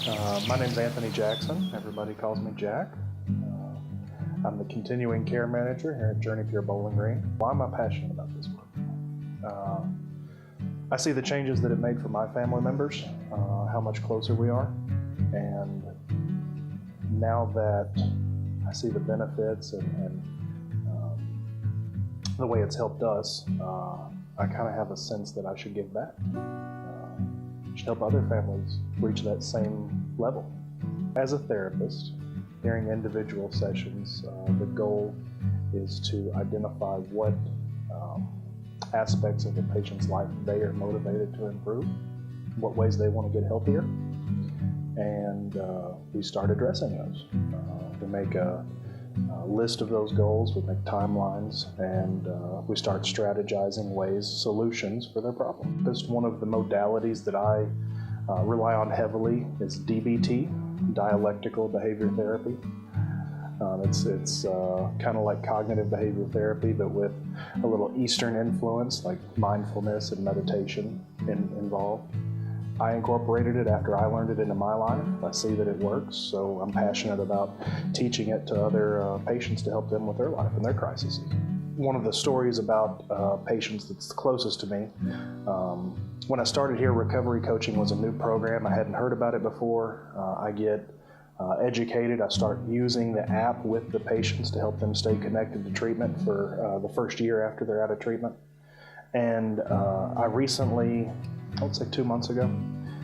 My name's Anthony Jackson. Everybody calls me Jack. I'm the continuing care manager here at JourneyPure Bowling Green. Why am I passionate about this work? I see the changes that it made for my family members, how much closer we are, and now that I see the benefits and the way it's helped us, I kind of have a sense that I should give back. Should help other families reach that same level. As a therapist, during individual sessions, the goal is to identify what aspects of the patient's life they are motivated to improve, what ways they want to get healthier, and we start addressing those. We make a list of those goals, we make timelines, and we start strategizing ways, solutions for their problem. Just one of the modalities that I rely on heavily is DBT, dialectical behavior therapy. It's kind of like cognitive behavioral therapy, but with a little Eastern influence, like mindfulness and meditation involved. I incorporated it after I learned it into my life. I see that it works, so I'm passionate about teaching it to other patients to help them with their life and their crises. One of the stories about patients that's the closest to me, when I started here, recovery coaching was a new program. I hadn't heard about it before. I get educated. I start using the app with the patients to help them stay connected to treatment for the first year after they're out of treatment. And I recently, I would say 2 months ago,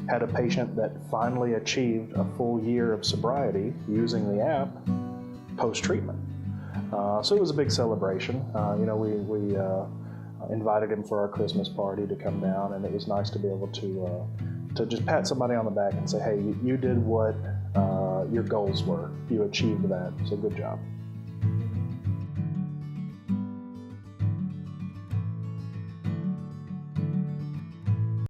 had a patient that finally achieved a full year of sobriety using the app post-treatment. So it was a big celebration. We invited him for our Christmas party to come down, and it was nice to be able to just pat somebody on the back and say, hey, you did what your goals were. You achieved that, so good job.